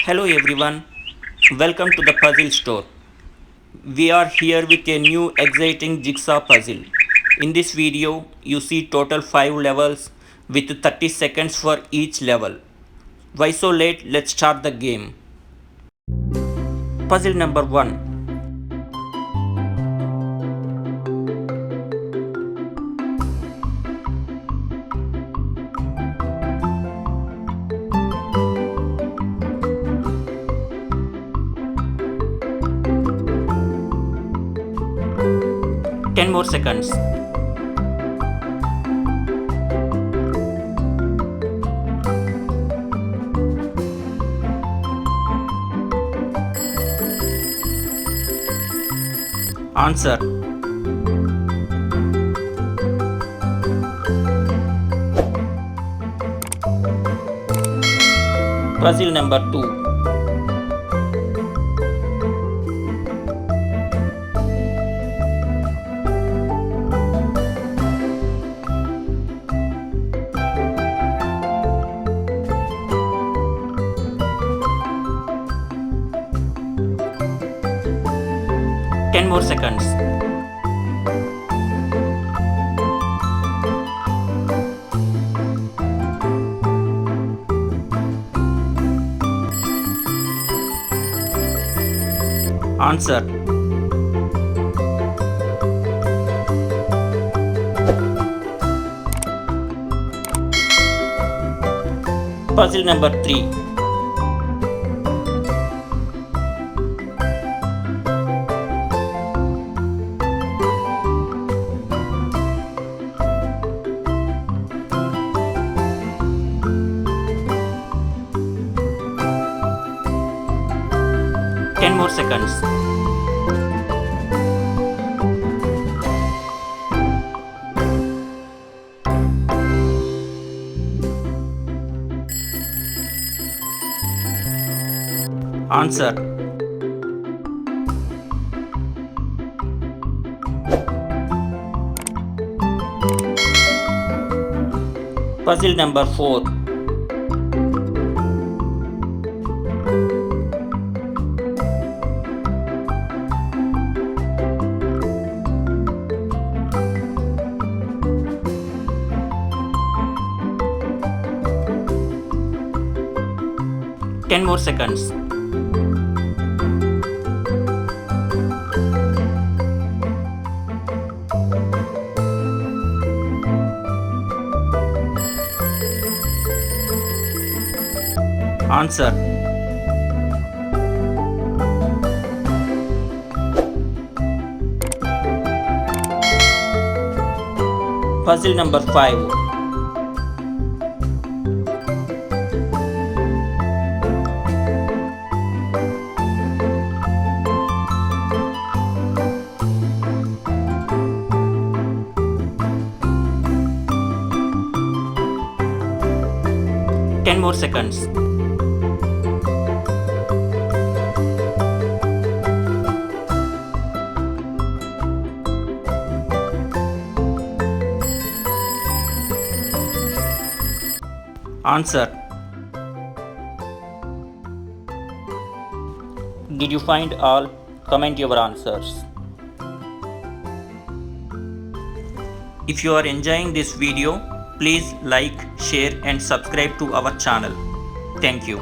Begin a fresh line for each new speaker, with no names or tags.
Hello everyone, welcome to the puzzle store. We are here with a new exciting jigsaw puzzle. In this video, you see total 5 levels with 30 seconds for each level. Why so late? Let's start the game. Puzzle number 1. Ten more seconds. Answer. Puzzle number 2. Ten more seconds. Answer. Puzzle number 3. Ten more seconds. Answer. Puzzle number 4. Ten more seconds. Answer. Puzzle number 5. Ten more seconds. Answer. Did you find all? Comment your answers. If you are enjoying this video, please like, share and subscribe to our channel. Thank you.